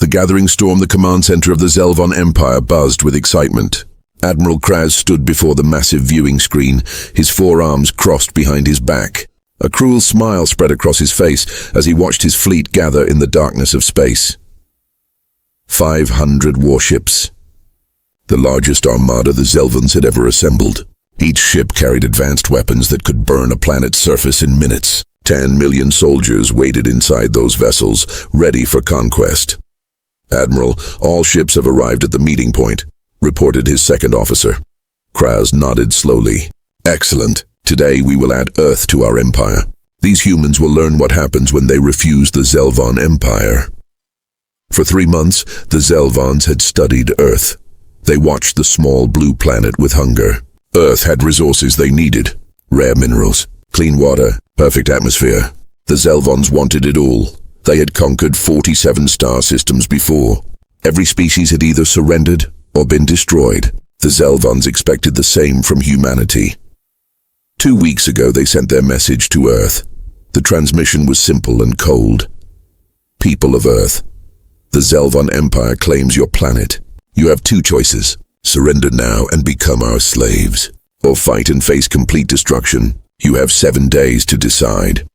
The gathering storm, the command center of the Zelvon Empire, buzzed with excitement. Admiral Kraz stood before the massive viewing screen, his forearms crossed behind his back. A cruel smile spread across his face as he watched his fleet gather in the darkness of space. 500 warships. The largest armada the Zelvons had ever assembled. Each ship carried advanced weapons that could burn a planet's surface in minutes. 10 million soldiers waited inside those vessels, ready for conquest. "Admiral, all ships have arrived at the meeting point," reported his second officer. Kraz nodded slowly. "Excellent. Today we will add Earth to our empire. These humans will learn what happens when they refuse the Zelvon Empire." For 3 months, the Zelvons had studied Earth. They watched the small blue planet with hunger. Earth had resources they needed. Rare minerals, clean water, perfect atmosphere. The Zelvons wanted it all. They had conquered 47 star systems before. Every species had either surrendered or been destroyed. The Zelvons expected the same from humanity. 2 weeks ago, they sent their message to Earth. The transmission was simple and cold. "People of Earth, the Zelvon Empire claims your planet. You have 2 choices. Surrender now and become our slaves, or fight and face complete destruction. You have 7 days to decide."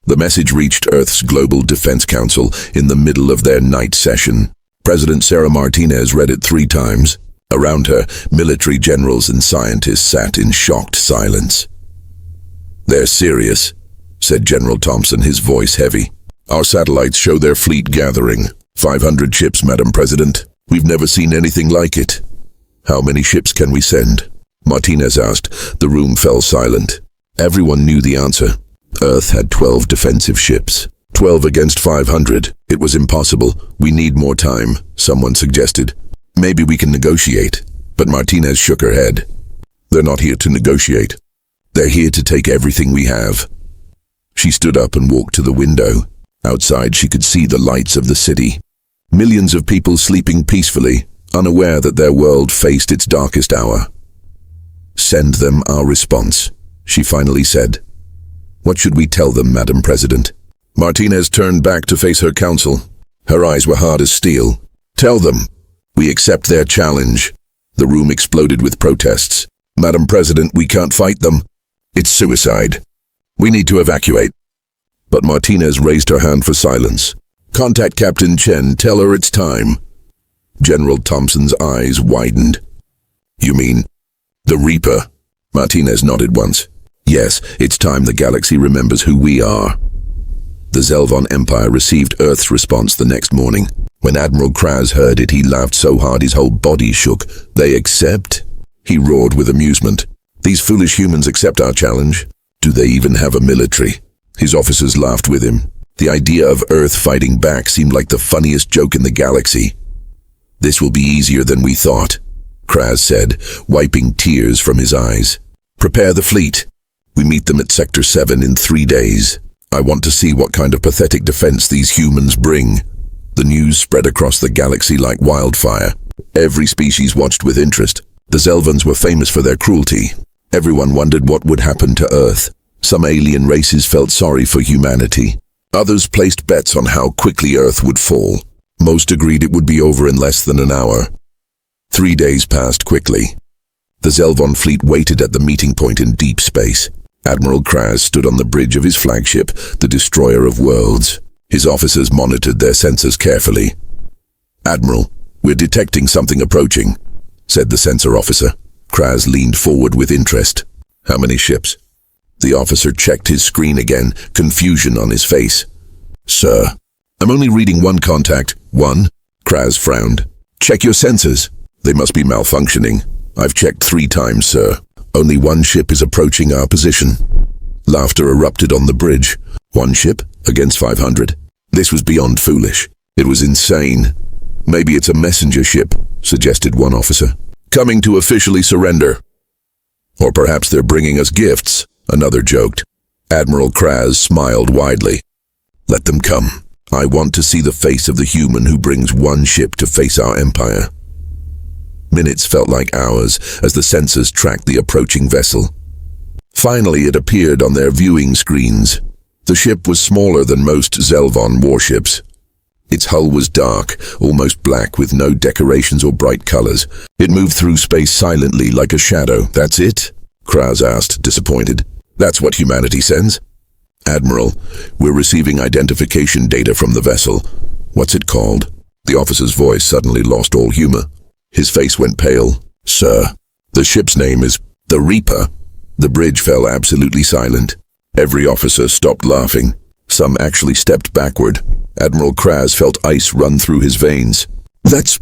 The message reached Earth's Global Defense Council in the middle of their night session. President Sarah Martinez read it 3 times. Around her, military generals and scientists sat in shocked silence. "They're serious," said General Thompson, his voice heavy. "Our satellites show their fleet gathering. 500 ships, Madam President. We've never seen anything like it." "How many ships can we send?" Martinez asked. The room fell silent. Everyone knew the answer. Earth had 12 defensive ships. 12 against 500. It was impossible. "We need more time," someone suggested. "Maybe we can negotiate." But Martinez shook her head. "They're not here to negotiate. They're here to take everything we have." She stood up and walked to the window. Outside, she could see the lights of the city. Millions of people sleeping peacefully, unaware that their world faced its darkest hour. "Send them our response," she finally said. "What should we tell them, Madam President?" Martinez turned back to face her council. Her eyes were hard as steel. "Tell them, we accept their challenge." The room exploded with protests. "Madam President, we can't fight them. It's suicide. We need to evacuate." But Martinez raised her hand for silence. "Contact Captain Chen, tell her it's time." General Thompson's eyes widened. "You mean the Reaper?" Martinez nodded once. "Yes, it's time the galaxy remembers who we are." The Zelvon Empire received Earth's response the next morning. When Admiral Kraz heard it, he laughed so hard his whole body shook. "They accept?" He roared with amusement. "These foolish humans accept our challenge? Do they even have a military?" His officers laughed with him. The idea of Earth fighting back seemed like the funniest joke in the galaxy. "This will be easier than we thought," Kraz said, wiping tears from his eyes. "Prepare the fleet. We meet them at Sector 7 in 3 days. I want to see what kind of pathetic defense these humans bring." The news spread across the galaxy like wildfire. Every species watched with interest. The Zelvons were famous for their cruelty. Everyone wondered what would happen to Earth. Some alien races felt sorry for humanity. Others placed bets on how quickly Earth would fall. Most agreed it would be over in less than an hour. 3 days passed quickly. The Zelvon fleet waited at the meeting point in deep space. Admiral Kraz stood on the bridge of his flagship, the Destroyer of Worlds. His officers monitored their sensors carefully. "Admiral, we're detecting something approaching," said the sensor officer. Kraz leaned forward with interest. "How many ships?" The officer checked his screen again, confusion on his face. "Sir, I'm only reading one contact." "One?" Kraz frowned. "Check your sensors. They must be malfunctioning." "I've checked 3 times, sir. Only one ship is approaching our position." Laughter erupted on the bridge. 1 ship against 500. This was beyond foolish. It was insane. "Maybe it's a messenger ship," suggested one officer. "Coming to officially surrender." "Or perhaps they're bringing us gifts," another joked. Admiral Kraz smiled widely. "Let them come. I want to see the face of the human who brings 1 ship to face our empire." Minutes felt like hours as the sensors tracked the approaching vessel. Finally, it appeared on their viewing screens. The ship was smaller than most Zelvon warships. Its hull was dark, almost black with no decorations or bright colors. It moved through space silently like a shadow. "That's it?" Kraz asked, disappointed. "That's what humanity sends?" "Admiral, we're receiving identification data from the vessel." "What's it called?" The officer's voice suddenly lost all humor. His face went pale. "Sir, the ship's name is the Reaper." The bridge fell absolutely silent. Every officer stopped laughing. Some actually stepped backward. Admiral Kraz felt ice run through his veins. That's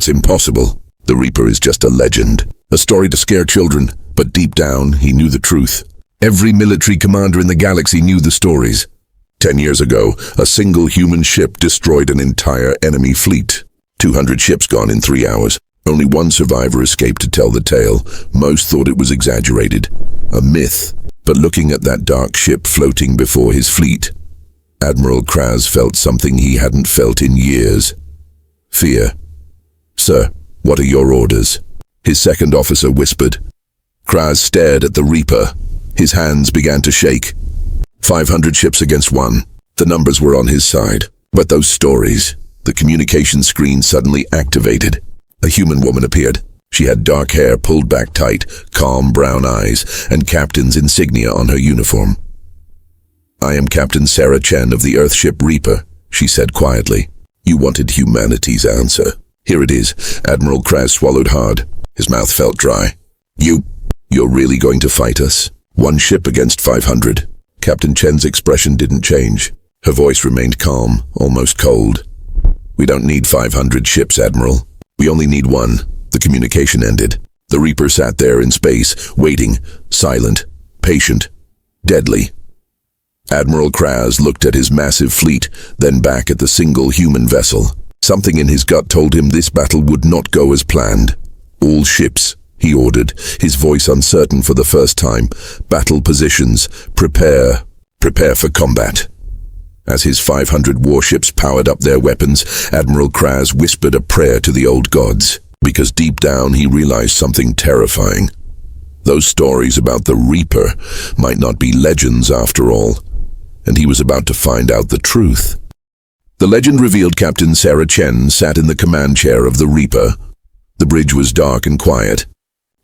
impossible. The Reaper is just a legend. A story to scare children, but deep down, he knew the truth. Every military commander in the galaxy knew the stories. 10 years ago, a single human ship destroyed an entire enemy fleet. 200 ships gone in 3 hours. Only one survivor escaped to tell the tale. Most thought it was exaggerated. A myth. But looking at that dark ship floating before his fleet, Admiral Kraz felt something he hadn't felt in years. Fear. "Sir, what are your orders?" His second officer whispered. Kraz stared at the Reaper. His hands began to shake. 500 ships against one. The numbers were on his side. But those stories. The communication screen suddenly activated. A human woman appeared. She had dark hair pulled back tight, calm brown eyes, and captain's insignia on her uniform. "I am Captain Sarah Chen of the Earthship Reaper," she said quietly. "You wanted humanity's answer. Here it is." Admiral Kraz swallowed hard. His mouth felt dry. You're really going to fight us? 1 ship against 500. Captain Chen's expression didn't change. Her voice remained calm, almost cold. "We don't need 500 ships, Admiral. We only need 1. The communication ended. The Reaper sat there in space, waiting, silent, patient, deadly. Admiral Kraz looked at his massive fleet, then back at the single human vessel. Something in his gut told him this battle would not go as planned. "All ships," he ordered, his voice uncertain for the first time. "Battle positions. Prepare for combat." As his 500 warships powered up their weapons, Admiral Kraz whispered a prayer to the old gods, because deep down he realized something terrifying. Those stories about the Reaper might not be legends after all, and he was about to find out the truth. The legend revealed Captain Sarah Chen sat in the command chair of the Reaper. The bridge was dark and quiet.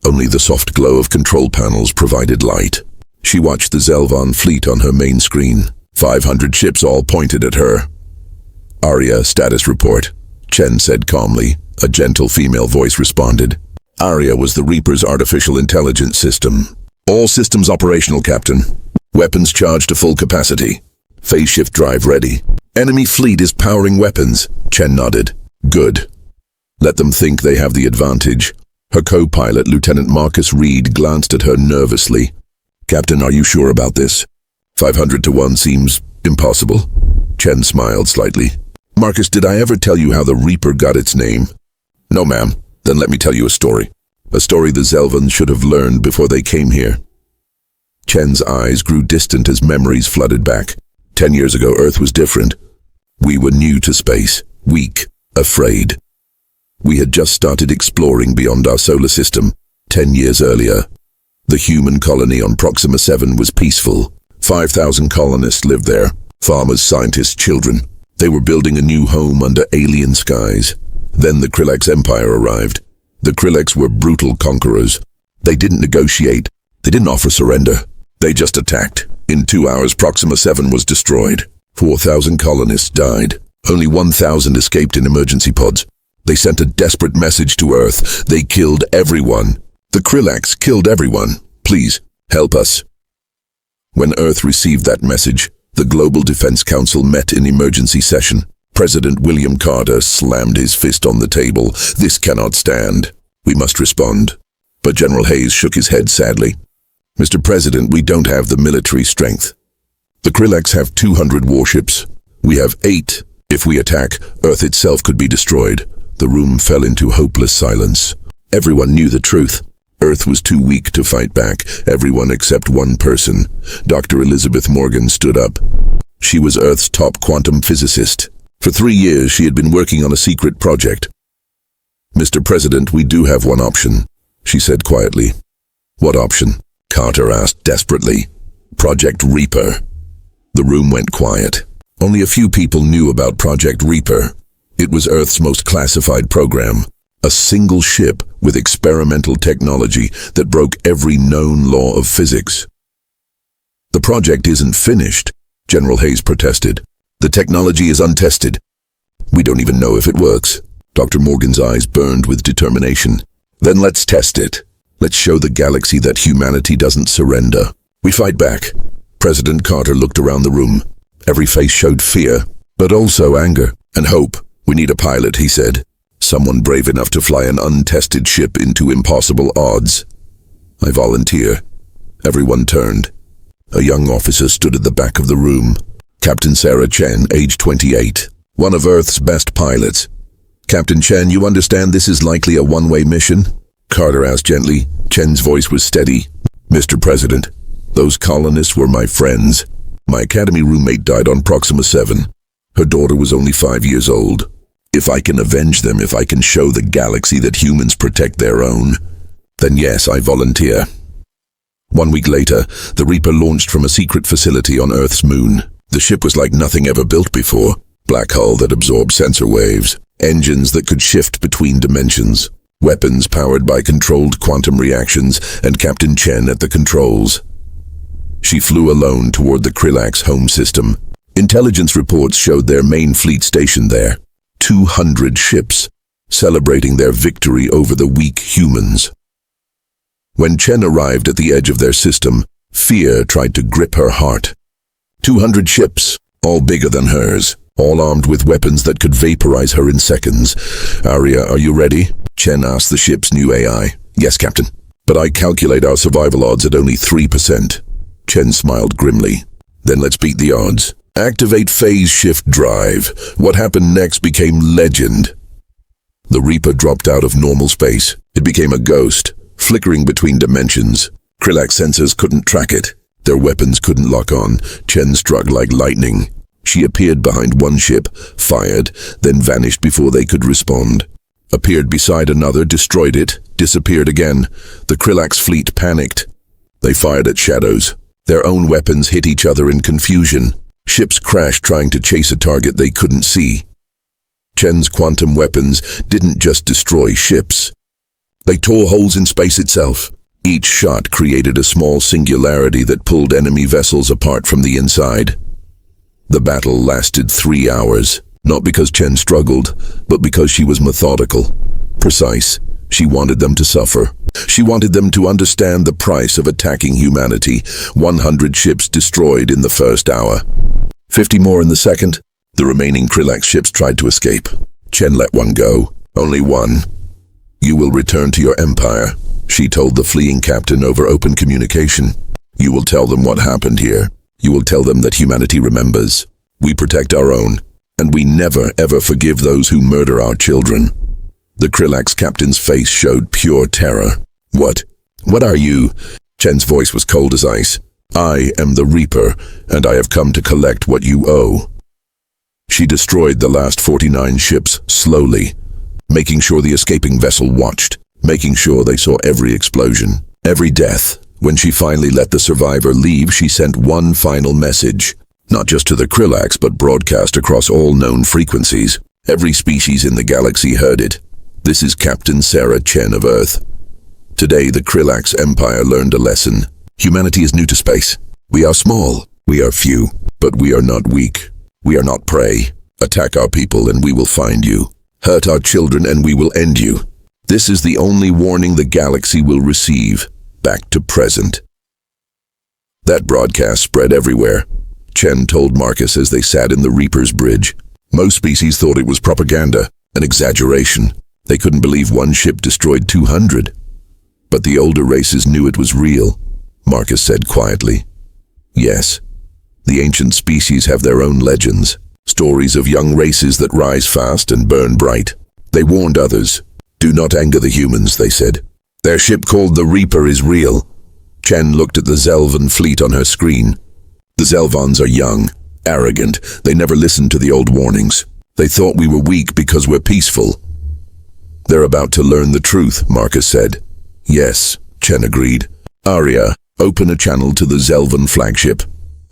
Only the soft glow of control panels provided light. She watched the Zelvan fleet on her main screen. 500 ships all pointed at her. "Arya, status report," Chen said calmly. A gentle female voice responded. Arya was the Reaper's artificial intelligence system. "All systems operational, Captain. Weapons charged to full capacity. Phase shift drive ready. Enemy fleet is powering weapons." Chen nodded. "Good. Let them think they have the advantage." Her co-pilot, Lieutenant Marcus Reed, glanced at her nervously. "Captain, are you sure about this? 500 to 1 seems impossible." Chen smiled slightly. "Marcus, did I ever tell you how the Reaper got its name?" "No, ma'am." "Then let me tell you a story. A story the Zelvans should have learned before they came here." Chen's eyes grew distant as memories flooded back. 10 years ago, Earth was different. We were new to space, weak, afraid. We had just started exploring beyond our solar system. 10 years earlier, the human colony on Proxima 7 was peaceful. 5,000 colonists lived there, farmers, scientists, children. They were building a new home under alien skies. Then the Krillex Empire arrived. The Krillex were brutal conquerors. They didn't negotiate. They didn't offer surrender. They just attacked. In 2 hours, Proxima 7 was destroyed. 4,000 colonists died. Only 1,000 escaped in emergency pods. They sent a desperate message to Earth. They killed everyone. The Krillex killed everyone. Please, help us. When Earth received that message, the Global Defense Council met in emergency session. President William Carter slammed his fist on the table. "This cannot stand. We must respond." But General Hayes shook his head sadly. "Mr. President, we don't have the military strength. The Krillex have 200 warships. We have 8. If we attack, Earth itself could be destroyed." The room fell into hopeless silence. Everyone knew the truth. Earth was too weak to fight back. Everyone except one person. Dr. Elizabeth Morgan stood up. She was Earth's top quantum physicist. For 3 years, she had been working on a secret project. "Mr. President, we do have one option," she said quietly. "What option?" Carter asked desperately. "Project Reaper." The room went quiet. Only a few people knew about Project Reaper. It was Earth's most classified program. A single ship with experimental technology that broke every known law of physics. "The project isn't finished," General Hayes protested. "The technology is untested. We don't even know if it works." Dr. Morgan's eyes burned with determination. "Then let's test it. Let's show the galaxy that humanity doesn't surrender. We fight back." President Carter looked around the room. Every face showed fear, but also anger and hope. "We need a pilot," he said. "Someone brave enough to fly an untested ship into impossible odds." "I volunteer." Everyone turned. A young officer stood at the back of the room. Captain Sarah Chen, age 28, one of Earth's best pilots. "Captain Chen, you understand this is likely a one-way mission?" Carter asked gently. Chen's voice was steady. "Mr. President, those colonists were my friends. My academy roommate died on Proxima 7. Her daughter was only 5 years old. If I can avenge them, if I can show the galaxy that humans protect their own, then yes, I volunteer." 1 week later, the Reaper launched from a secret facility on Earth's moon. The ship was like nothing ever built before. Black hull that absorbed sensor waves, engines that could shift between dimensions, weapons powered by controlled quantum reactions, and Captain Chen at the controls. She flew alone toward the Krillax home system. Intelligence reports showed their main fleet stationed there. 200 ships, celebrating their victory over the weak humans. When Chen arrived at the edge of their system, fear tried to grip her heart. 200 ships, all bigger than hers, all armed with weapons that could vaporize her in seconds. "Aria, are you ready?" Chen asked the ship's new AI. "Yes, Captain. But I calculate our survival odds at only 3%. Chen smiled grimly. "Then let's beat the odds. Activate phase shift drive." What happened next became legend. The Reaper dropped out of normal space. It became a ghost, flickering between dimensions. Krillax sensors couldn't track it. Their weapons couldn't lock on. Chen struck like lightning. She appeared behind one ship, fired, then vanished before they could respond. Appeared beside another, destroyed it, disappeared again. The Krillax fleet panicked. They fired at shadows. Their own weapons hit each other in confusion. Ships crashed trying to chase a target they couldn't see. Chen's quantum weapons didn't just destroy ships. They tore holes in space itself. Each shot created a small singularity that pulled enemy vessels apart from the inside. The battle lasted 3 hours, not because Chen struggled, but because she was methodical, precise. She wanted them to suffer. She wanted them to understand the price of attacking humanity. 100 ships destroyed in the first hour. 50 more in the second. The remaining Krillax ships tried to escape. Chen let one go. Only one. "You will return to your empire," she told the fleeing captain over open communication. "You will tell them what happened here. You will tell them that humanity remembers. We protect our own, and we never ever forgive those who murder our children." The Krillax captain's face showed pure terror. What are you?" Chen's voice was cold as ice. "I am the Reaper, and I have come to collect what you owe." She destroyed the last 49 ships slowly, making sure the escaping vessel watched, making sure they saw every explosion, every death. When she finally let the survivor leave, she sent one final message, not just to the Krillax, but broadcast across all known frequencies. Every species in the galaxy heard it. "This is Captain Sarah Chen of Earth. Today, the Krillax Empire learned a lesson. Humanity is new to space. We are small, we are few, but we are not weak. We are not prey. Attack our people and we will find you. Hurt our children and we will end you. This is the only warning the galaxy will receive. Back to present." That broadcast spread everywhere. Chen told Marcus as they sat in the Reaper's bridge. Most species thought it was propaganda, an exaggeration. They couldn't believe one ship destroyed 200. But the older races knew it was real, Marcus said quietly. "Yes, the ancient species have their own legends, stories of young races that rise fast and burn bright. They warned others. Do not anger the humans, they said. Their ship called the Reaper is real." Chen looked at the Zelvan fleet on her screen. "The Zelvans are young, arrogant. They never listened to the old warnings. They thought we were weak because we're peaceful." "They're about to learn the truth," Marcus said. "Yes," Chen agreed. "Aria, open a channel to the Zelvan flagship."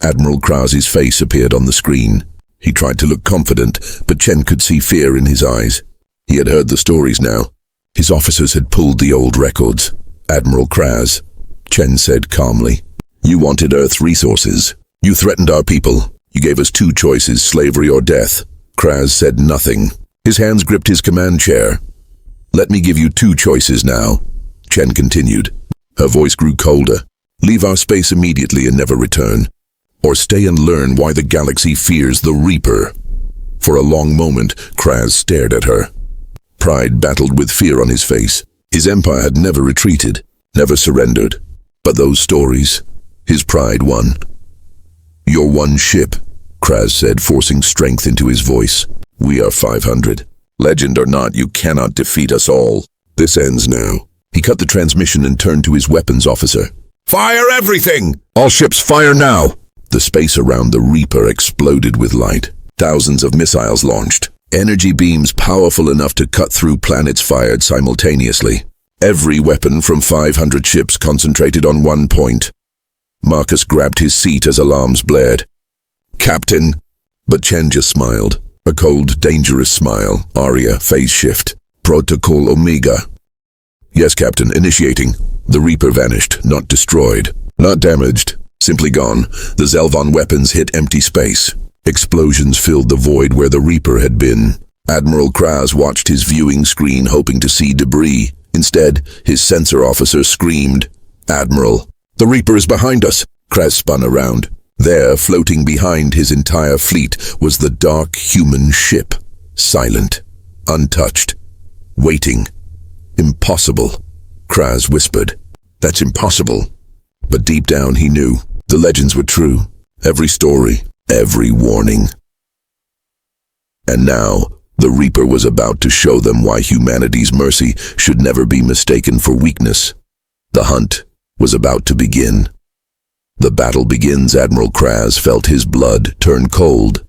Admiral Krause's face appeared on the screen. He tried to look confident, but Chen could see fear in his eyes. He had heard the stories now. His officers had pulled the old records. Admiral Kraz, Chen said calmly. You wanted Earth's resources. You threatened our people. You gave us two choices, slavery or death. Kraz said nothing. His hands gripped his command chair. Let me give you two choices now, Chen continued. Her voice grew colder. Leave our space immediately and never return. Or stay and learn why the galaxy fears the Reaper. For a long moment, Kraz stared at her. Pride battled with fear on his face. His empire had never retreated, never surrendered. But those stories, his pride won. You're one ship, Kraz said, forcing strength into his voice. We are 500. Legend or not, you cannot defeat us all. This ends now. He cut the transmission and turned to his weapons officer. Fire everything! All ships fire now! The space around the Reaper exploded with light. Thousands of missiles launched. Energy beams powerful enough to cut through planets fired simultaneously. Every weapon from 500 ships concentrated on one point. Marcus grabbed his seat as alarms blared. Captain! But Chen just smiled. A cold, dangerous smile. Aria, phase shift. Protocol Omega. Yes, Captain, initiating. The Reaper vanished, not destroyed. Not damaged. Simply gone. The Zelvon weapons hit empty space. Explosions filled the void where the Reaper had been. Admiral Kraz watched his viewing screen, hoping to see debris. Instead, his sensor officer screamed, Admiral, the Reaper is behind us. Kraz spun around. There, floating behind his entire fleet, was the dark human ship. Silent. Untouched. Waiting. Impossible. Kraz whispered. That's impossible. But deep down he knew. The legends were true. Every story. Every warning. And now, the Reaper was about to show them why humanity's mercy should never be mistaken for weakness. The hunt was about to begin. The battle begins. Admiral Kraz felt his blood turn cold.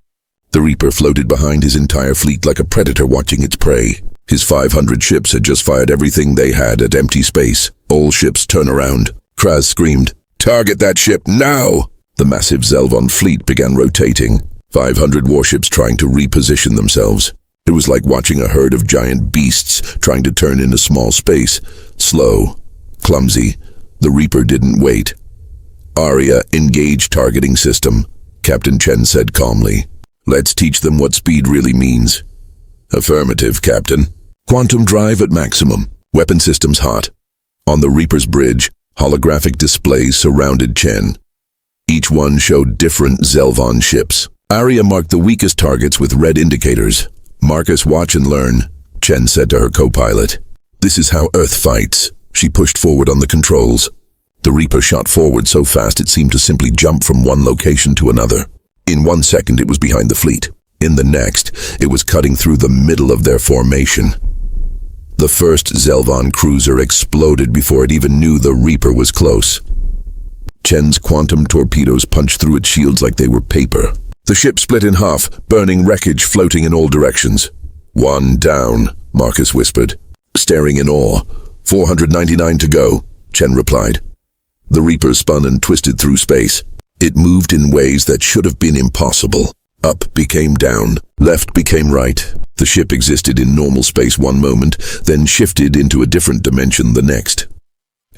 The Reaper floated behind his entire fleet like a predator watching its prey. His 500 ships had just fired everything they had at empty space. All ships turn around. Kraz screamed, Target that ship now! The massive Zelvon fleet began rotating. 500 warships trying to reposition themselves. It was like watching a herd of giant beasts trying to turn in a small space. Slow, clumsy. The Reaper didn't wait. Aria, engage targeting system, Captain Chen said calmly. Let's teach them what speed really means. Affirmative, Captain. Quantum drive at maximum. Weapon systems hot. On the Reaper's bridge, holographic displays surrounded Chen. Each one showed different Zelvon ships. Aria marked the weakest targets with red indicators. Marcus, watch and learn, Chen said to her co-pilot. This is how Earth fights. She pushed forward on the controls. The Reaper shot forward so fast it seemed to simply jump from one location to another. In 1 second it was behind the fleet. In the next, it was cutting through the middle of their formation. The first Zelvon cruiser exploded before it even knew the Reaper was close. Chen's quantum torpedoes punched through its shields like they were paper. The ship split in half, burning wreckage floating in all directions. One down, Marcus whispered, staring in awe. 499 to go, Chen replied. The Reaper spun and twisted through space. It moved in ways that should have been impossible. Up became down, left became right. The ship existed in normal space one moment, then shifted into a different dimension the next.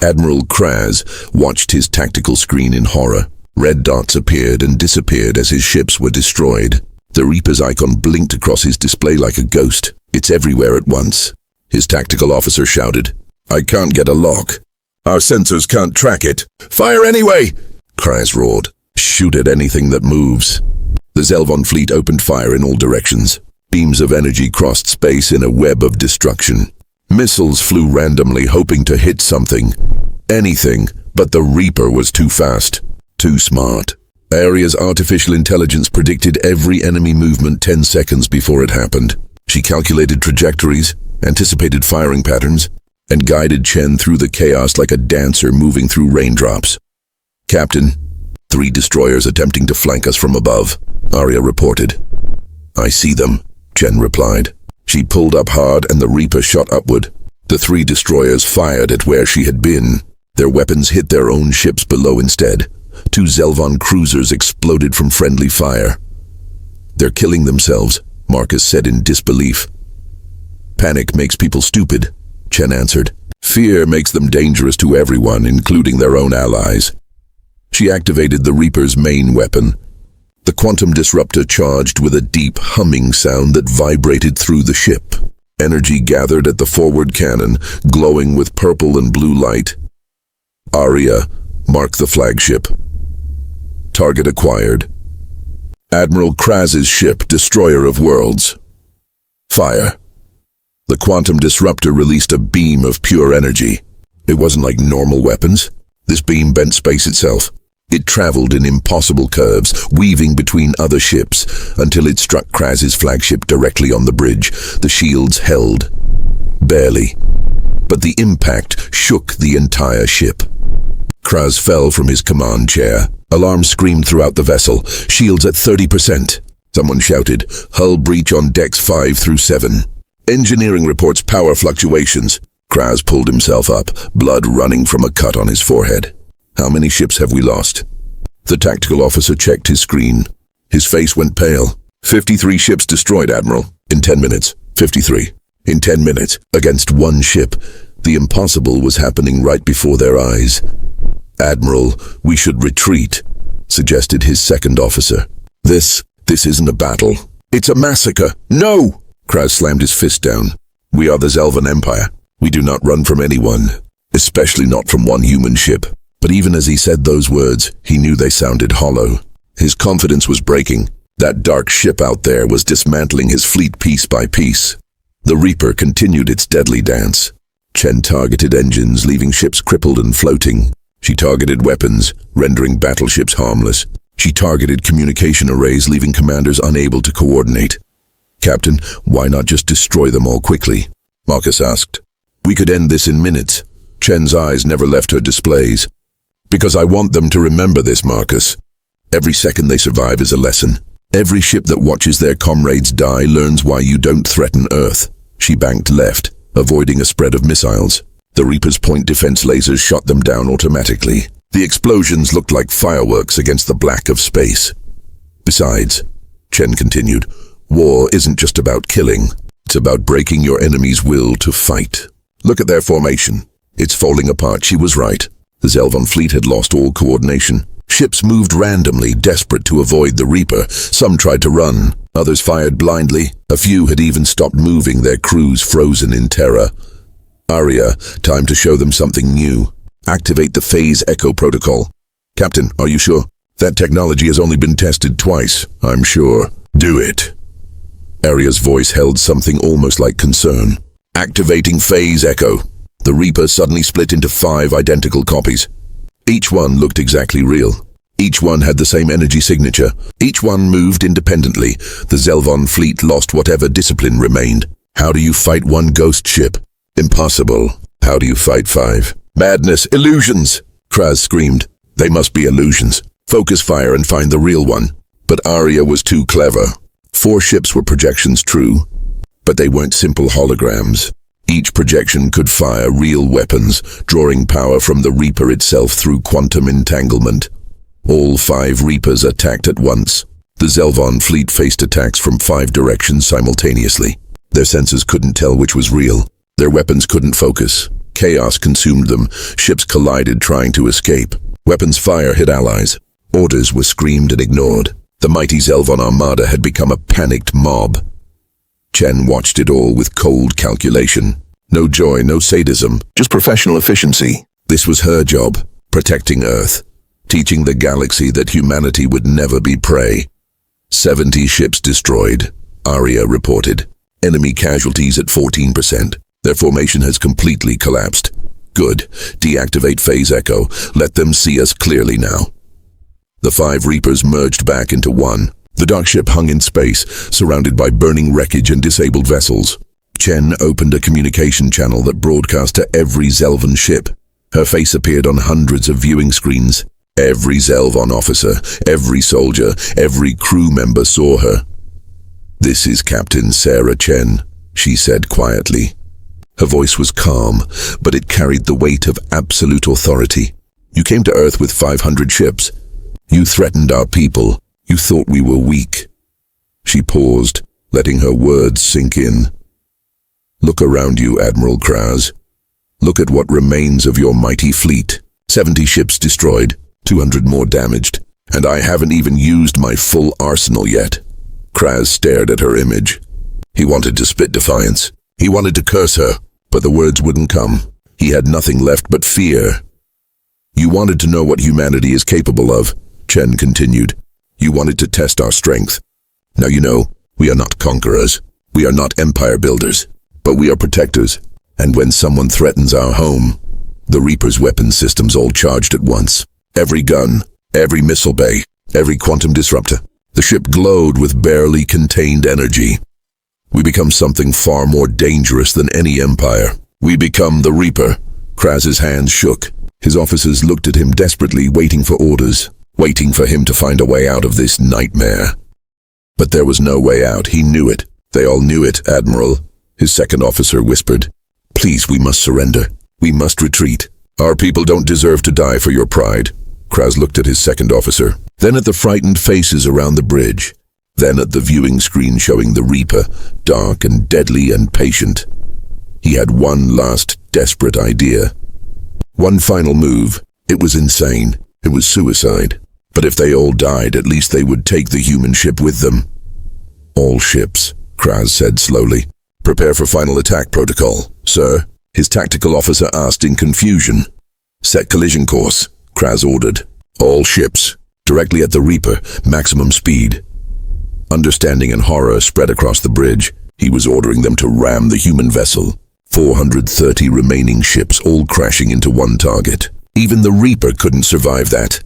Admiral Kraz watched his tactical screen in horror. Red dots appeared and disappeared as his ships were destroyed. The Reaper's icon blinked across his display like a ghost. It's everywhere at once. His tactical officer shouted, I can't get a lock. Our sensors can't track it. Fire anyway! Kraz roared. Shoot at anything that moves. The Zelvon fleet opened fire in all directions. Beams of energy crossed space in a web of destruction. Missiles flew randomly, hoping to hit something. Anything, but the Reaper was too fast. Too smart. Aria's artificial intelligence predicted every enemy movement 10 seconds before it happened. She calculated trajectories, anticipated firing patterns, and guided Chen through the chaos like a dancer moving through raindrops. Captain, 3 destroyers attempting to flank us from above, Aria reported. I see them, Chen replied. She pulled up hard and the Reaper shot upward. The 3 destroyers fired at where she had been. Their weapons hit their own ships below instead. 2 Zelvon cruisers exploded from friendly fire. "They're killing themselves," Marcus said in disbelief. "Panic makes people stupid," Chen answered. "Fear makes them dangerous to everyone, including their own allies." She activated the Reaper's main weapon. The quantum disruptor charged with a deep humming sound that vibrated through the ship. Energy gathered at the forward cannon, glowing with purple and blue light. Aria, mark the flagship. Target acquired. Admiral Kraz's ship, Destroyer of Worlds. Fire. The quantum disruptor released a beam of pure energy. It wasn't like normal weapons. This beam bent space itself. It traveled in impossible curves, weaving between other ships, until it struck Kraz's flagship directly on the bridge. The shields held. Barely. But the impact shook the entire ship. Kraz fell from his command chair. Alarms screamed throughout the vessel. Shields at 30%. Someone shouted, "Hull breach on decks 5 through 7. Engineering reports power fluctuations." Kraz pulled himself up, blood running from a cut on his forehead. "How many ships have we lost?" The tactical officer checked his screen. His face went pale. 53 ships destroyed, Admiral. In 10 minutes. 53. In 10 minutes. Against one ship. The impossible was happening right before their eyes. "Admiral, we should retreat," suggested his second officer. This isn't a battle. It's a massacre. No! Kraz slammed his fist down. "We are the Zelvan Empire. We do not run from anyone, especially not from one human ship." But even as he said those words, he knew they sounded hollow. His confidence was breaking. That dark ship out there was dismantling his fleet piece by piece. The Reaper continued its deadly dance. Chen targeted engines, leaving ships crippled and floating. She targeted weapons, rendering battleships harmless. She targeted communication arrays, leaving commanders unable to coordinate. "Captain, why not just destroy them all quickly?" Marcus asked. "We could end this in minutes." Chen's eyes never left her displays. "Because I want them to remember this, Marcus. Every second they survive is a lesson. Every ship that watches their comrades die learns why you don't threaten Earth." She banked left, avoiding a spread of missiles. The Reaper's point defense lasers shot them down automatically. The explosions looked like fireworks against the black of space. "Besides," Chen continued, "war isn't just about killing. It's about breaking your enemy's will to fight. Look at their formation. It's falling apart." She was right. The Zelvan fleet had lost all coordination. Ships moved randomly, desperate to avoid the Reaper. Some tried to run. Others fired blindly. A few had even stopped moving, their crews frozen in terror. "Aria, time to show them something new. Activate the phase echo protocol." "Captain, are you sure?" "That technology has only been tested twice. I'm sure." "Do it." Aria's voice held something almost like concern. "Activating phase echo." The Reaper suddenly split into 5 identical copies. Each one looked exactly real. Each one had the same energy signature. Each one moved independently. The Zelvan fleet lost whatever discipline remained. How do you fight one ghost ship? Impossible. How do you fight 5? "Madness! Illusions!" Kraz screamed. "They must be illusions. Focus fire and find the real one." But Aria was too clever. 4 ships were projections, true, but they weren't simple holograms. Each projection could fire real weapons, drawing power from the Reaper itself through quantum entanglement. All 5 Reapers attacked at once. The Zelvan fleet faced attacks from 5 directions simultaneously. Their sensors couldn't tell which was real. Their weapons couldn't focus. Chaos consumed them. Ships collided, trying to escape. Weapons fire hit allies. Orders were screamed and ignored. The mighty Zelvan armada had become a panicked mob. Chen watched it all with cold calculation. No joy, no sadism, just professional efficiency. This was her job, protecting Earth, teaching the galaxy that humanity would never be prey. 70 ships destroyed, Aria reported. Enemy casualties at 14%. Their formation has completely collapsed. Good. Deactivate phase echo. Let them see us clearly now. The 5 Reapers merged back into one. The dark ship hung in space, surrounded by burning wreckage and disabled vessels. Chen opened a communication channel that broadcast to every Zelvan ship. Her face appeared on hundreds of viewing screens. Every Zelvan officer, every soldier, every crew member saw her. "This is Captain Sarah Chen," she said quietly. Her voice was calm, but it carried the weight of absolute authority. "You came to Earth with 500 ships. You threatened our people. You thought we were weak. She paused, letting her words sink in. Look around you, Admiral Kraz. Look at what remains of your mighty fleet. 70 ships destroyed, 200 more damaged, and I haven't even used my full arsenal yet. Kraz stared at her image. He wanted to spit defiance. He wanted to curse her, but the words wouldn't come. He had nothing left but fear. You wanted to know what humanity is capable of, Chen continued. You wanted to test our strength. Now you know, we are not conquerors. We are not empire builders, but we are protectors. And when someone threatens our home, the Reaper's weapon systems all charged at once. Every gun, every missile bay, every quantum disruptor. The ship glowed with barely contained energy. We become something far more dangerous than any empire. We become the Reaper. Kraz's hands shook. His officers looked at him desperately, waiting for orders, waiting for him to find a way out of this nightmare. But there was no way out. He knew it. They all knew it, Admiral. His second officer whispered, Please, we must surrender. We must retreat. Our people don't deserve to die for your pride. Kraz looked at his second officer, then at the frightened faces around the bridge, then at the viewing screen showing the Reaper, dark and deadly and patient. He had one last desperate idea. One final move. It was insane. It was suicide. But if they all died, at least they would take the human ship with them. All ships, Kraz said slowly. Prepare for final attack protocol, sir. His tactical officer asked in confusion. Set collision course, Kraz ordered. All ships, directly at the Reaper, maximum speed. Understanding and horror spread across the bridge. He was ordering them to ram the human vessel. 430 remaining ships, all crashing into one target. Even the Reaper couldn't survive that.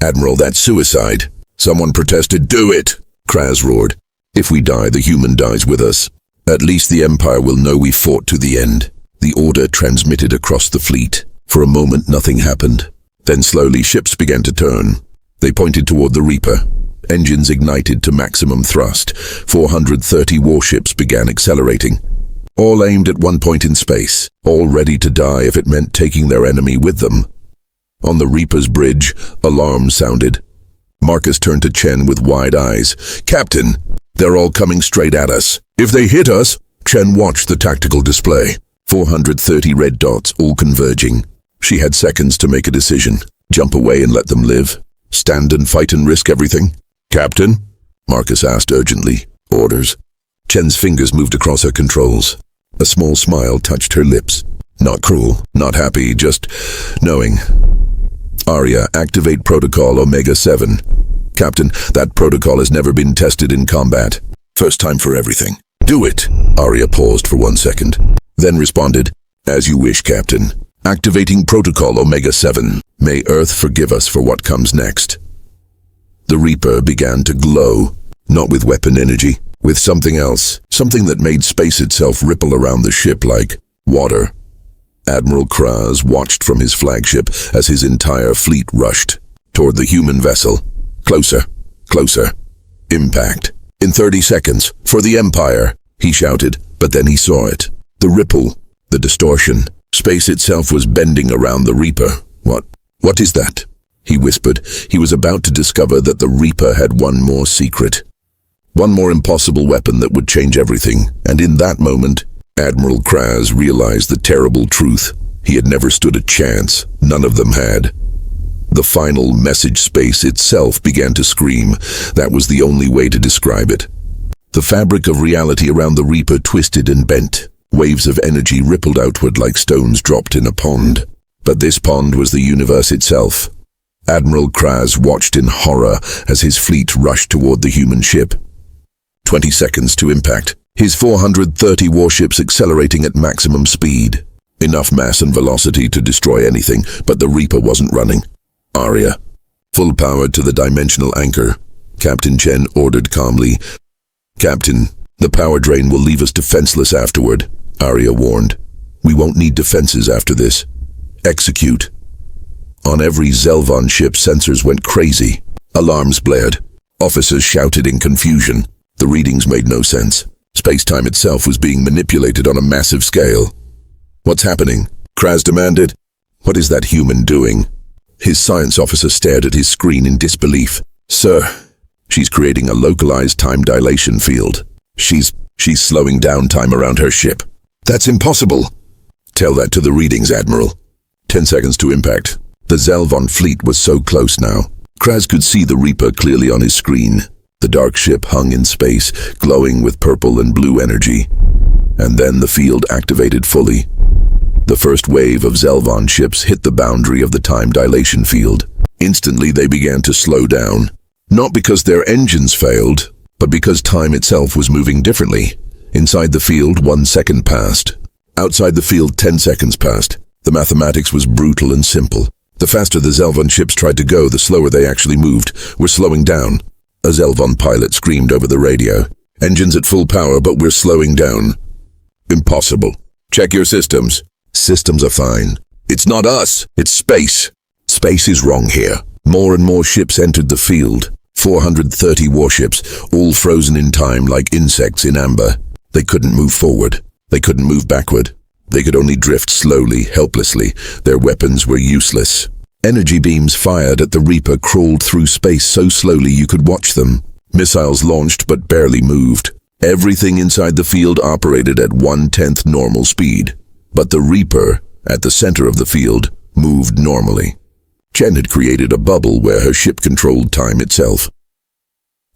Admiral, that's suicide. Someone protested. Do it, Kraz roared. If we die, the human dies with us. At least the Empire will know we fought to the end. The order transmitted across the fleet. For a moment, nothing happened. Then slowly, ships began to turn. They pointed toward the Reaper. Engines ignited to maximum thrust. 430 warships began accelerating. All aimed at one point in space. All ready to die if it meant taking their enemy with them. On the Reaper's bridge, alarms sounded. Marcus turned to Chen with wide eyes. Captain, they're all coming straight at us. If they hit us, Chen watched the tactical display. 430 red dots, all converging. She had seconds to make a decision. Jump away and let them live. Stand and fight and risk everything. Captain? Marcus asked urgently. Orders. Chen's fingers moved across her controls. A small smile touched her lips. Not cruel, not happy, just knowing. Arya, activate Protocol Omega-7. Captain, that protocol has never been tested in combat. First time for everything. Do it. Arya paused for 1 second, then responded, As you wish, Captain. Activating Protocol Omega-7. May Earth forgive us for what comes next. The Reaper began to glow, not with weapon energy, with something else, something that made space itself ripple around the ship like water. Admiral Kraz watched from his flagship as his entire fleet rushed toward the human vessel. Closer, closer. Impact. In 30 seconds, for the Empire, he shouted, but then he saw it. The ripple, the distortion. Space itself was bending around the Reaper. What is that? He whispered. He was about to discover that the Reaper had one more secret. One more impossible weapon that would change everything. And in that moment, Admiral Kraz realized the terrible truth. He had never stood a chance. None of them had. The final message space itself began to scream. That was the only way to describe it. The fabric of reality around the Reaper twisted and bent. Waves of energy rippled outward like stones dropped in a pond. But this pond was the universe itself. Admiral Kraz watched in horror as his fleet rushed toward the human ship. 20 seconds to impact. His 430 warships accelerating at maximum speed. Enough mass and velocity to destroy anything, but the Reaper wasn't running. Arya. Full power to the dimensional anchor. Captain Chen ordered calmly. Captain, the power drain will leave us defenseless afterward, Arya warned. We won't need defenses after this. Execute. On every Zelvon ship, sensors went crazy. Alarms blared. Officers shouted in confusion. The readings made no sense. Space-time itself was being manipulated on a massive scale. What's happening? Kraz demanded. What is that human doing? His science officer stared at his screen in disbelief. Sir, She's creating a localized time dilation field. She's slowing down time around her ship. That's impossible. Tell that to the readings, Admiral. 10 seconds to impact. The Zelvon fleet was so close now. Kraz could see the Reaper clearly on his screen. The dark ship hung in space, glowing with purple and blue energy. And then the field activated fully. The first wave of Zelvon ships hit the boundary of the time dilation field. Instantly they began to slow down. Not because their engines failed, but because time itself was moving differently. Inside the field, 1 second passed. Outside the field, 10 seconds passed. The mathematics was brutal and simple. The faster the Zelvon ships tried to go, the slower they actually moved. We're slowing down. A Zelvon pilot screamed over the radio. Engines at full power, but we're slowing down. Impossible. Check your systems. Systems are fine. It's not us, it's space. Space is wrong here. More and more ships entered the field. 430 warships, all frozen in time like insects in amber. They couldn't move forward. They couldn't move backward. They could only drift slowly, helplessly. Their weapons were useless. Energy beams fired at the Reaper crawled through space so slowly you could watch them. Missiles launched but barely moved. Everything inside the field operated at 1/10 normal speed. But the Reaper, at the center of the field, moved normally. Chen had created a bubble where her ship controlled time itself.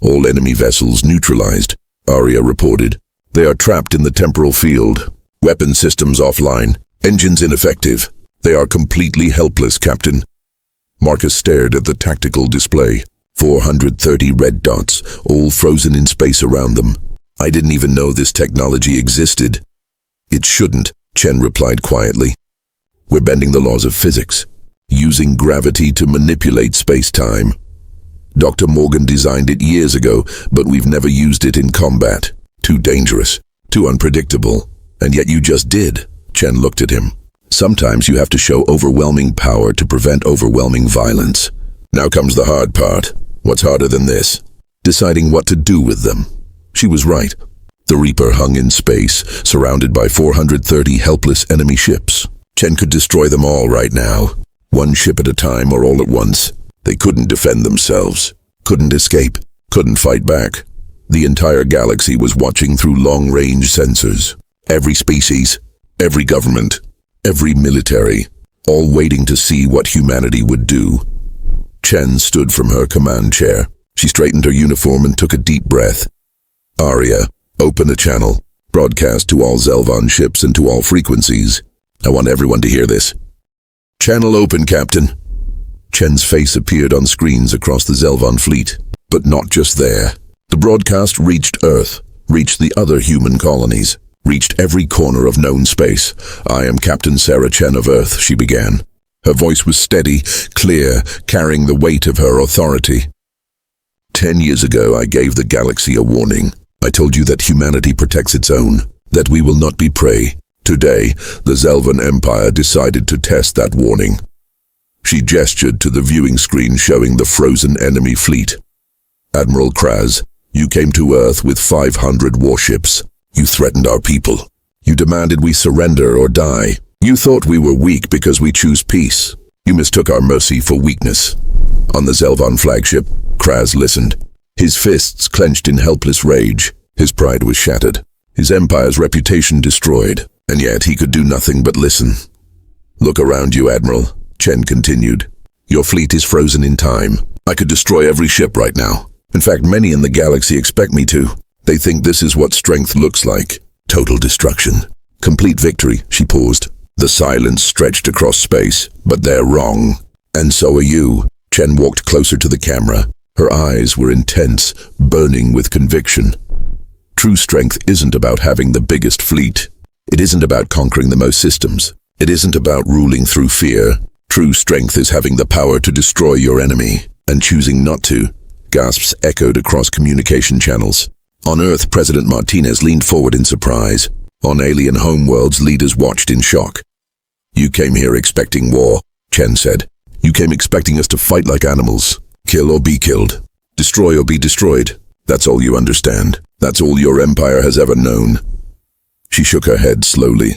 All enemy vessels neutralized, Arya reported. They are trapped in the temporal field. Weapon systems offline. Engines ineffective. They are completely helpless, Captain. Marcus stared at the tactical display. 430 red dots, all frozen in space around them. I didn't even know this technology existed. It shouldn't, Chen replied quietly. We're bending the laws of physics, using gravity to manipulate space-time. Dr. Morgan designed it years ago, but we've never used it in combat. Too dangerous, too unpredictable. And yet you just did. Chen looked at him. Sometimes you have to show overwhelming power to prevent overwhelming violence. Now comes the hard part. What's harder than this? Deciding what to do with them. She was right. The Reaper hung in space, surrounded by 430 helpless enemy ships. Chen could destroy them all right now. One ship at a time or all at once. They couldn't defend themselves, couldn't escape, couldn't fight back. The entire galaxy was watching through long-range sensors. Every species, every government, every military, all waiting to see what humanity would do. Chen stood from her command chair. She straightened her uniform and took a deep breath. Arya, open a channel. Broadcast to all Zelvon ships and to all frequencies. I want everyone to hear this. Channel open, Captain. Chen's face appeared on screens across the Zelvon fleet, but not just there. The broadcast reached Earth, reached the other human colonies, reached every corner of known space. I am Captain Sarah Chen of Earth, she began. Her voice was steady, clear, carrying the weight of her authority. 10 years ago, I gave the galaxy a warning. I told you that humanity protects its own, that we will not be prey. Today, the Zelvon Empire decided to test that warning. She gestured to the viewing screen showing the frozen enemy fleet. Admiral Kraz, you came to Earth with 500 warships. You threatened our people. You demanded we surrender or die. You thought we were weak because we choose peace. You mistook our mercy for weakness. On the Zelvon flagship, Kraz listened. His fists clenched in helpless rage. His pride was shattered. His empire's reputation destroyed. And yet he could do nothing but listen. Look around you, Admiral, Chen continued. Your fleet is frozen in time. I could destroy every ship right now. In fact, many in the galaxy expect me to. They think this is what strength looks like. Total destruction. Complete victory, she paused. The silence stretched across space, but they're wrong. And so are you. Chen walked closer to the camera. Her eyes were intense, burning with conviction. True strength isn't about having the biggest fleet. It isn't about conquering the most systems. It isn't about ruling through fear. True strength is having the power to destroy your enemy, and choosing not to. Gasps echoed across communication channels. On Earth, President Martinez leaned forward in surprise. On alien homeworlds, leaders watched in shock. You came here expecting war, Chen said. You came expecting us to fight like animals. Kill or be killed. Destroy or be destroyed. That's all you understand. That's all your empire has ever known. She shook her head slowly.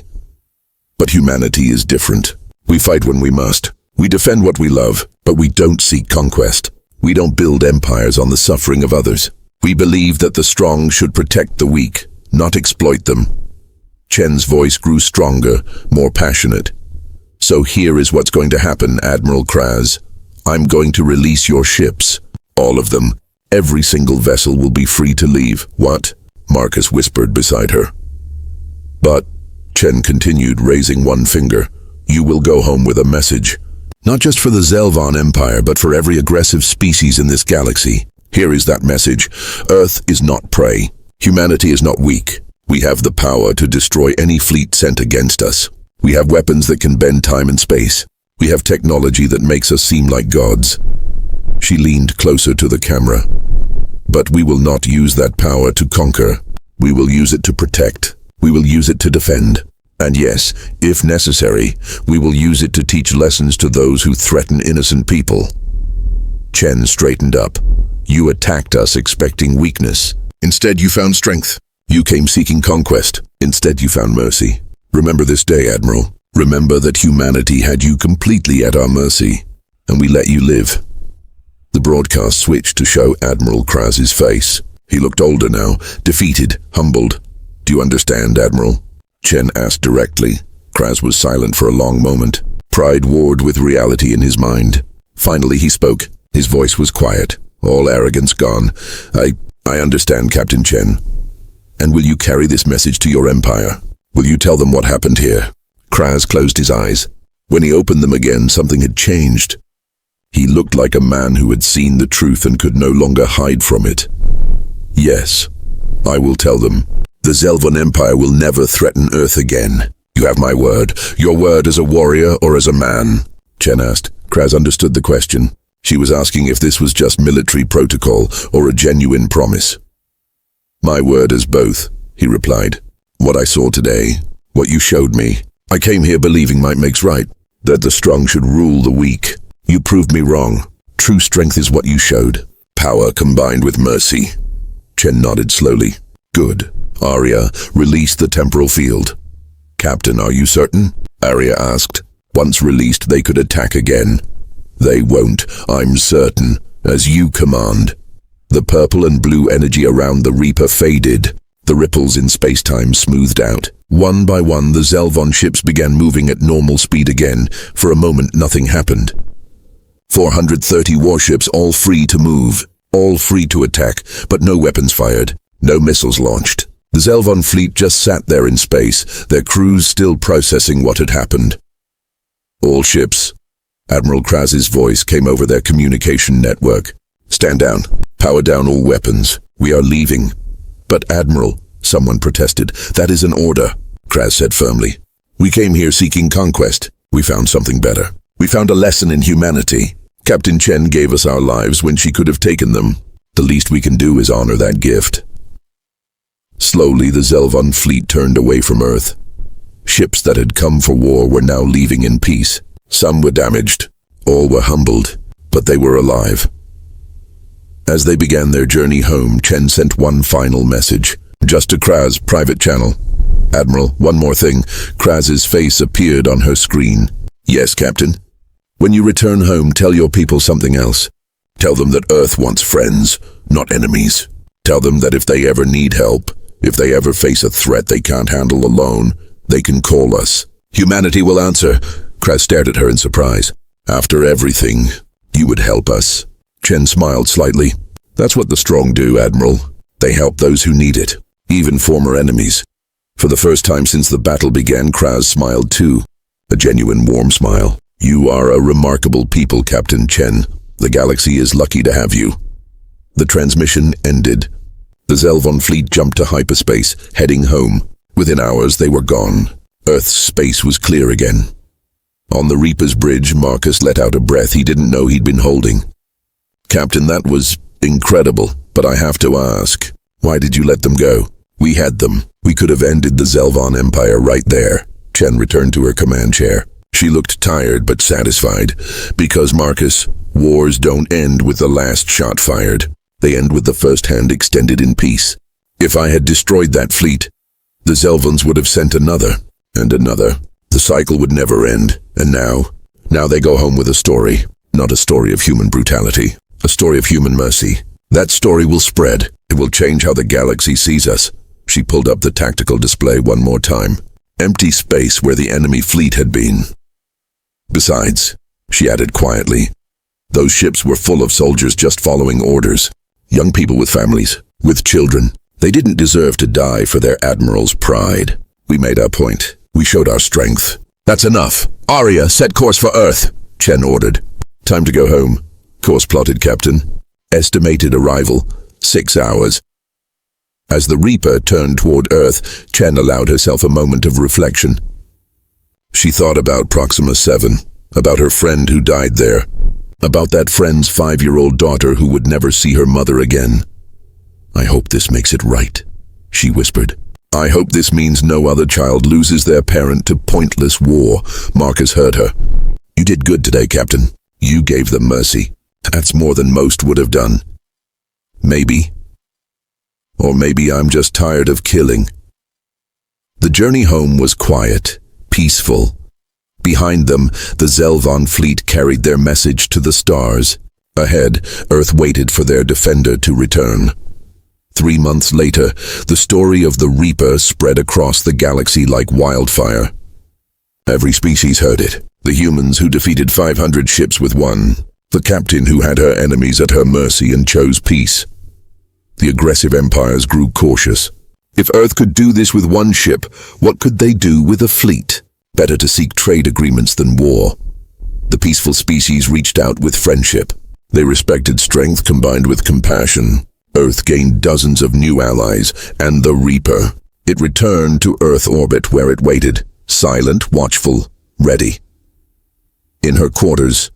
But humanity is different. We fight when we must. We defend what we love, but we don't seek conquest. We don't build empires on the suffering of others. We believe that the strong should protect the weak, not exploit them. Chen's voice grew stronger, more passionate. So here is what's going to happen, Admiral Kraz. I'm going to release your ships. All of them. Every single vessel will be free to leave. What? Marcus whispered beside her. But, Chen continued, raising one finger, you will go home with a message. Not just for the Zelvon Empire, but for every aggressive species in this galaxy. Here is that message. Earth is not prey. Humanity is not weak. We have the power to destroy any fleet sent against us. We have weapons that can bend time and space. We have technology that makes us seem like gods. She leaned closer to the camera. But we will not use that power to conquer. We will use it to protect. We will use it to defend. And yes, if necessary, we will use it to teach lessons to those who threaten innocent people. Chen straightened up. You attacked us expecting weakness. Instead, you found strength. You came seeking conquest. Instead, you found mercy. Remember this day, Admiral. Remember that humanity had you completely at our mercy, and we let you live. The broadcast switched to show Admiral Kraz's face. He looked older now, defeated, humbled. Do you understand, Admiral? Chen asked directly. Kraz was silent for a long moment. Pride warred with reality in his mind. Finally he spoke. His voice was quiet, all arrogance gone. I understand, Captain Chen. And will you carry this message to your empire? Will you tell them what happened here? Kraz closed his eyes. When he opened them again, something had changed. He looked like a man who had seen the truth and could no longer hide from it. Yes, I will tell them. The Zelvon Empire will never threaten Earth again. You have my word. Your word as a warrior or as a man? Chen asked. Kraz understood the question. She was asking if this was just military protocol or a genuine promise. My word as both, he replied. What I saw today, what you showed me, I came here believing might makes right, that the strong should rule the weak. You proved me wrong. True strength is what you showed. Power combined with mercy. Chen nodded slowly. Good. Arya, release the temporal field. Captain, are you certain? Arya asked. Once released, they could attack again. They won't, I'm certain, as you command. The purple and blue energy around the Reaper faded. The ripples in space-time smoothed out. One by one, the Zelvon ships began moving at normal speed again. For a moment, nothing happened. 430 warships, all free to move, all free to attack, but no weapons fired, no missiles launched. The Zelvon fleet just sat there in space, their crews still processing what had happened. All ships. Admiral Kraz's voice came over their communication network. Stand down. Power down all weapons. We are leaving. But Admiral, someone protested, that is an order, Kraz said firmly. We came here seeking conquest. We found something better. We found a lesson in humanity. Captain Chen gave us our lives when she could have taken them. The least we can do is honor that gift. Slowly, the Zelvon fleet turned away from Earth. Ships that had come for war were now leaving in peace. Some were damaged. All were humbled, but they were alive. As they began their journey home, Chen sent one final message, just to Kraz, private channel. Admiral, one more thing. Kraz's face appeared on her screen. Yes, Captain. When you return home, tell your people something else. Tell them that Earth wants friends, not enemies. Tell them that if they ever need help, if they ever face a threat they can't handle alone, they can call us. Humanity will answer. Kraz stared at her in surprise. After everything, you would help us. Chen smiled slightly. That's what the strong do, Admiral. They help those who need it, even former enemies. For the first time since the battle began, Kraz smiled too. A genuine warm smile. You are a remarkable people, Captain Chen. The galaxy is lucky to have you. The transmission ended. The Zelvon fleet jumped to hyperspace, heading home. Within hours, they were gone. Earth's space was clear again. On the Reaper's bridge, Marcus let out a breath he didn't know he'd been holding. Captain, that was incredible, but I have to ask, why did you let them go? We had them. We could have ended the Zelvon Empire right there. Chen returned to her command chair. She looked tired but satisfied. Because, Marcus, wars don't end with the last shot fired. They end with the first hand extended in peace. If I had destroyed that fleet, the Zelvons would have sent another, and another. The cycle would never end. And now they go home with a story. Not a story of human brutality. A story of human mercy. That story will spread. It will change how the galaxy sees us. She pulled up the tactical display one more time. Empty space where the enemy fleet had been. Besides, she added quietly, those ships were full of soldiers just following orders. Young people with families, with children. They didn't deserve to die for their admiral's pride. We made our point. We showed our strength. That's enough. Arya, set course for Earth, Chen ordered. Time to go home. Course plotted, Captain. Estimated arrival, 6 hours. As the Reaper turned toward Earth, Chen allowed herself a moment of reflection. She thought about Proxima 7, about her friend who died there, about that friend's 5-year-old daughter who would never see her mother again. I hope this makes it right, she whispered. I hope this means no other child loses their parent to pointless war. Marcus heard her. You did good today, Captain. You gave them mercy. That's more than most would have done. Maybe. Or maybe I'm just tired of killing. The journey home was quiet, peaceful. Behind them, the Zelvon fleet carried their message to the stars. Ahead, Earth waited for their defender to return. 3 months later, the story of the Reaper spread across the galaxy like wildfire. Every species heard it. The humans who defeated 500 ships with one. The captain who had her enemies at her mercy and chose peace. The aggressive empires grew cautious. If Earth could do this with one ship, what could they do with a fleet? Better to seek trade agreements than war. The peaceful species reached out with friendship. They respected strength combined with compassion. Earth gained dozens of new allies, and the Reaper. It returned to Earth orbit where it waited, silent, watchful, ready. In her quarters,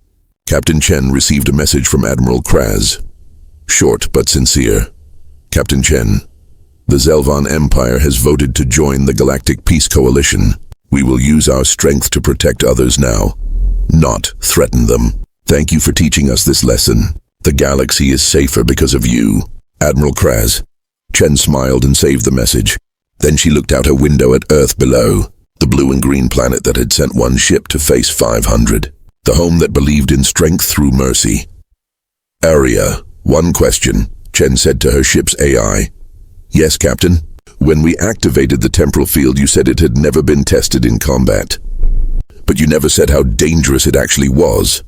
Captain Chen received a message from Admiral Kraz. Short but sincere. Captain Chen, the Zelvon Empire has voted to join the Galactic Peace Coalition. We will use our strength to protect others now, not threaten them. Thank you for teaching us this lesson. The galaxy is safer because of you. Admiral Kraz. Chen smiled and saved the message. Then she looked out her window at Earth below, the blue and green planet that had sent one ship to face 500. The home that believed in strength through mercy. Arya, one question, Chen said to her ship's AI. Yes, Captain. When we activated the temporal field, you said it had never been tested in combat. But you never said how dangerous it actually was.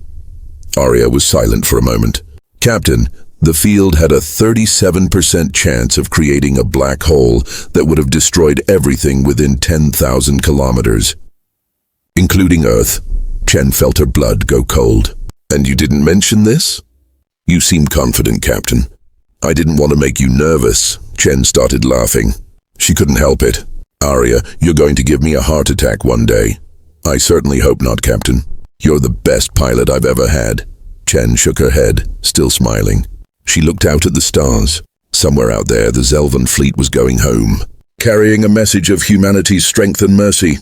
Arya was silent for a moment. Captain, the field had a 37% chance of creating a black hole that would have destroyed everything within 10,000 kilometers. Including Earth. Chen felt her blood go cold. And you didn't mention this? You seem confident, Captain. I didn't want to make you nervous. Chen started laughing. She couldn't help it. Arya, you're going to give me a heart attack one day. I certainly hope not, Captain. You're the best pilot I've ever had. Chen shook her head, still smiling. She looked out at the stars. Somewhere out there, the Zelvon fleet was going home, carrying a message of humanity's strength and mercy.